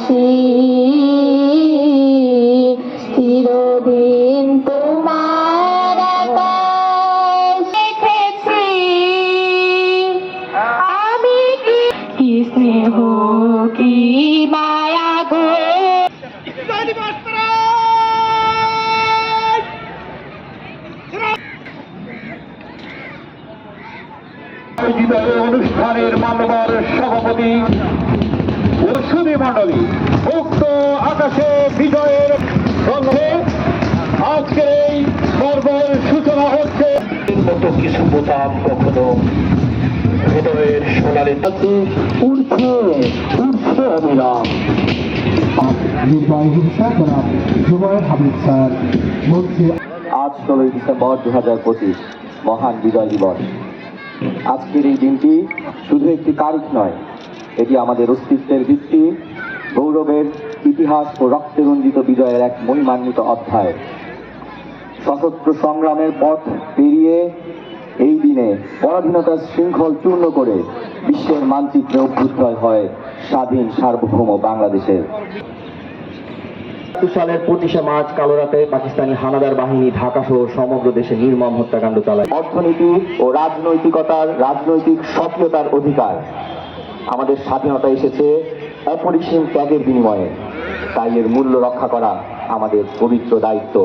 ভালোবাসি, চিরদিন তোমার আকাশ দেখেছি আমি, কি স্নেহ কি মায়া গো। অনুষ্ঠানের মানবার সভাপতি ও সুধী মণ্ডলী, উক্ত আকাশে বিজয়ের সঙ্গে আজকের এই পর্বের সূচনা হচ্ছে। মতো কিছু বোতাম কখনো হৃদয়ের সোনালে উঠছে উঠছে অবিরাম। নির্বাহী জনাব জুবায়ের হাবিব স্যার মঞ্চে। আজ 16 ডিসেম্বর 2025 মহান বিজয় দিবস। আজকের এই দিনটি শুধু একটি তারিখ নয়, এটি আমাদের অস্তিত্বের ভিত্তি, গৌরবের ইতিহাস ও রক্তে রঞ্জিত বিজয়ের এক মহিমান্বিত অধ্যায়। সশস্ত্র সংগ্রামের পথ পেরিয়ে এই দিনে পরাধীনতার শৃঙ্খল চূর্ণ করে বিশ্বের মানচিত্রে অভ্যুদয় হয় স্বাধীন সার্বভৌম বাংলাদেশের। সালের 25শে মার্চ কালোরাতে পাকিস্তানি হানাদার বাহিনী ঢাকা সহ সমগ্র দেশে নির্মম হত্যাকাণ্ড চালায়। অর্থনীতি ও রাজনৈতিকতার রাজনৈতিক সক্রিয়তার অধিকার। আমাদের স্বাধীনতা এসেছে অপরিসীম ত্যাগের বিনিময়ে, তাই এর মূল্য রক্ষা করা আমাদের পবিত্র দায়িত্ব।